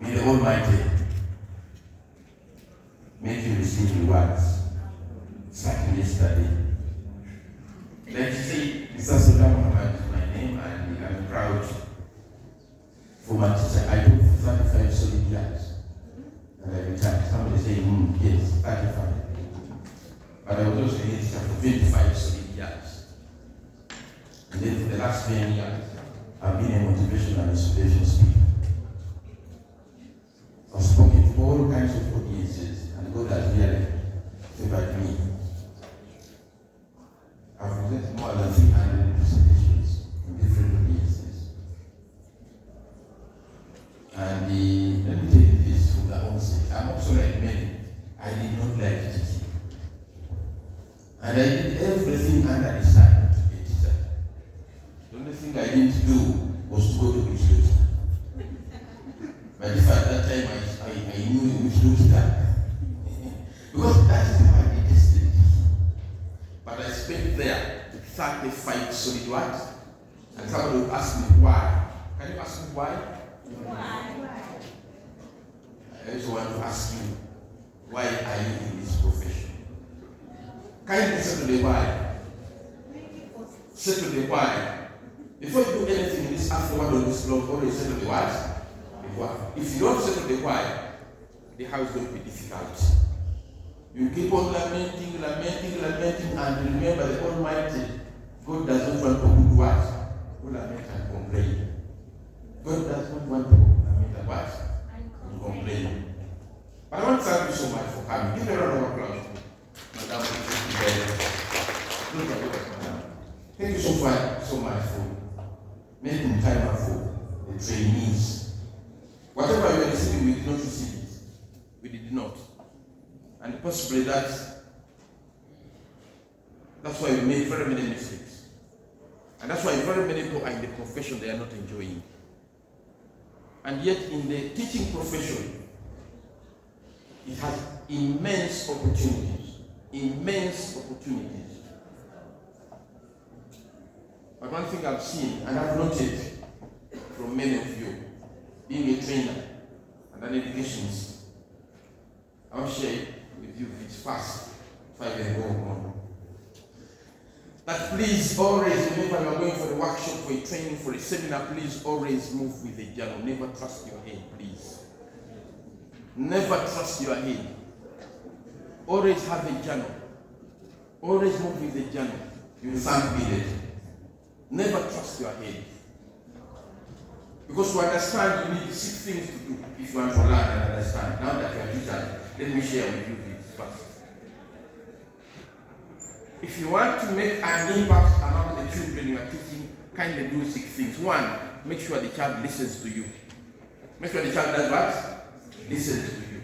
May the Almighty make you receive rewards. Starting yesterday. Let's say, Mr. Sultan Muhammad is my name, and I'm proud for my teacher. I took 35 solid years, and I retired. Somebody say, yes, 35. But I was also a teacher for 25 solid years. And then for the last 10 years, I've been a motivational and inspiration speaker. I've spoken to all kinds of audiences, and God has really favored me. I've presented more than 300 presentations in different audiences. And let me tell you this from the onset. I'm also like many. I did not like teaching. And I did everything under the sun to be a teacher. The only thing I didn't do was to go to which lecture. But if at that time I knew which lecture, because that is how I detested it. But I spent there 35 solid words, and somebody would ask me why. Can you ask me why? Why? I also want to ask you, why are you in this profession? Can you settle the why? Settle the why. Before you do anything in this afterward or this blog, always settle the why. If you don't settle the why, the house is going to be difficult. You keep on lamenting, and remember the Almighty. God does not want to do what? Who lament and complain. God does not want to lament and what? And complain. But I want to thank you so much for coming. Give a round of applause. Madam, thank you so much for making time for the trainees. Whatever you are receiving, we did not receive it. We did not. And possibly that's why we made very many mistakes. And that's why very many people are in the profession they are not enjoying. And yet in the teaching profession, it has immense opportunities. Immense opportunities. But one thing I've seen, and I've noted from many of you, being a trainer and an educationist, I'll share with you it's fast, if I can go on. That please always, whenever you are going for a workshop, for a training, for a seminar, please always move with a journal. Never trust your head, please. Never trust your head. Always have a journal. Always move with a journal. You will thank me. Never trust your head. Because to understand, you need 6 things to do if you want to learn and understand. Now that you are teacher, let me share with you this first. If you want to make an impact among the children you are teaching, kindly do 6 things. 1, make sure the child listens to you. Make sure the child does what? Listens to you.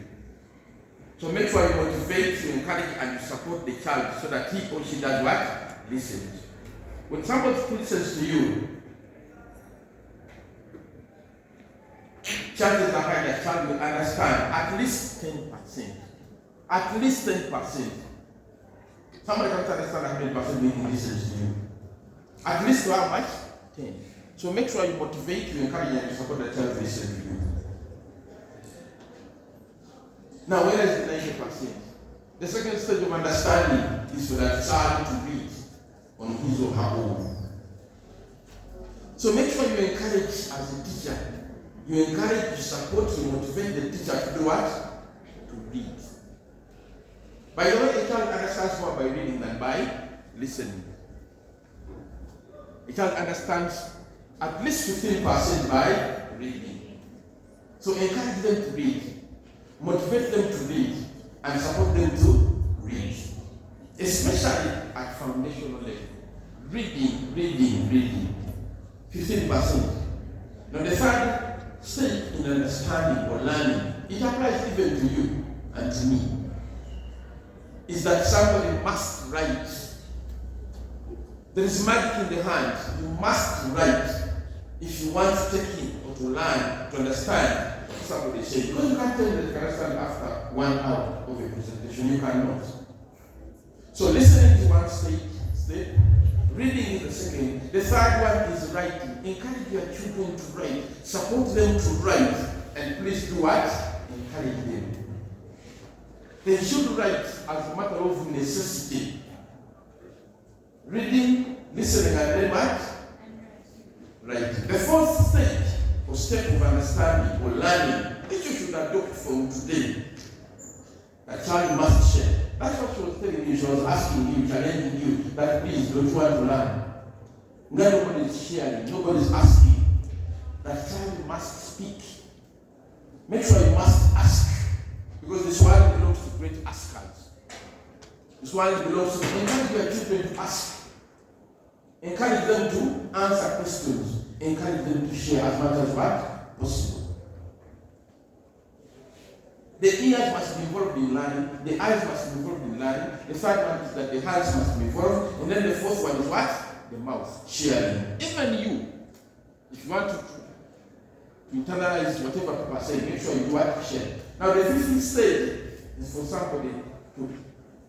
So make sure you motivate, you encourage, and you support the child so that he or she does what? Listens. When somebody listens to you, chances are high that child will understand at least 10%. At least 10%. Somebody can't understand 100% when he listens to you. At least how much? 10. So make sure you motivate, you encourage, and you support the child to listen to you. Now, where is the 90%? The second stage of understanding is for that child to read on his or her own. So make sure you encourage as a teacher. You encourage, you support, you motivate the teacher to do what? To read. By the way, a child understands more by reading than by listening. A child understands at least 15% by reading. So encourage them to read, motivate them to read, and support them to read. Especially at foundational level. Reading. 15%. Now the third stage in understanding or learning, it applies even to you and to me, is that somebody must write. There is magic in the hand. You must write if you want to take in or to learn, to understand what somebody says. Because you can't tell that you can understand after 1 hour of a presentation. You cannot. So listening is one step. Reading is the second. The third one is writing. Encourage your children to write. Support them to write. And please do to what? Encourage them. They should write as a matter of necessity. Reading, listening, and then what? Writing. The fourth stage or step of understanding or learning, which you should adopt from today, a child must share. That's what she was telling you. She was asking you, challenging you, that please don't want to learn. Nobody is sharing, nobody is asking. That child must speak. Make sure you must ask. Because this world belongs to great askers. This world belongs to encourage your children to ask. Encourage them to answer questions. Encourage them to share as much as what possible. The ears must be involved in learning. The eyes must be involved in learning. The third one is that the hands must be involved. And then the fourth one is what? The mouth. Sharing. Even you, if you want to internalize whatever people are saying, make sure you do what? Share. Now the fifth stage is for somebody to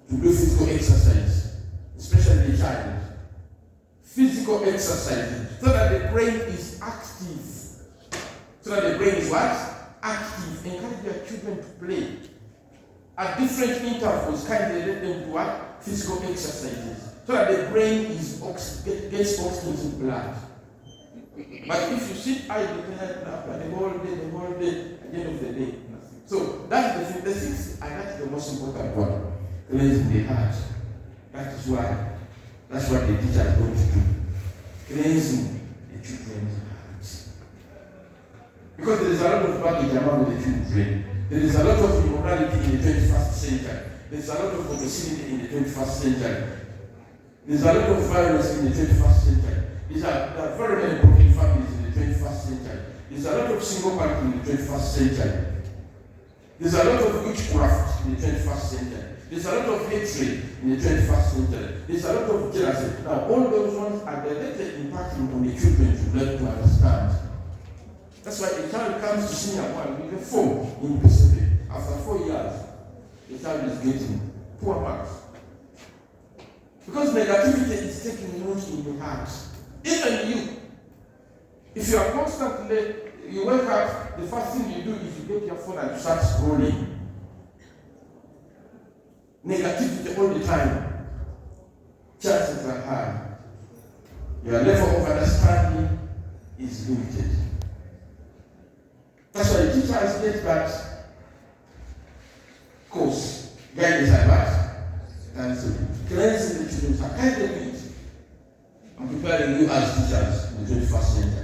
do physical exercise, especially the child. Physical exercise, so that the brain is active. So that the brain is what? Active. Encourage your children to play. At different intervals, kindly let them do what? Physical exercises. So that the brain is gets oxygen in blood. But if you sit idle the whole day, at the end of the day, nothing. So that's the thing. The sixth, and that's the most important one. Cleansing the heart. That's what the teacher is going to do. Cleansing the children's hearts. Because there is a lot of baggage among the children. There is a lot of immorality in the 21st century. There is a lot of obesity in the 21st century. There is a lot of violence in the 21st century. There are very many broken families in the 21st century. There is a lot of single parents in the 21st century. There is a lot of witchcraft in the 21st century. There's a lot of hatred in the 21st century. There's a lot of jealousy. Now, all those ones are directly impacting on the children to learn to understand. That's why a child comes to senior one with a 4 in Pacific. After 4 years, the child is getting poor marks. Because negativity is taking root in the heart. Even you, if you are constantly, you wake up, the first thing you do is you get your phone and you start scrolling. Negativity all the time. Chances are high. Your level of understanding is limited. That's why the teachers get that course, guidance and what? Counseling. Cleansing the children. I can't believe I'm preparing you as teachers in the 21st century.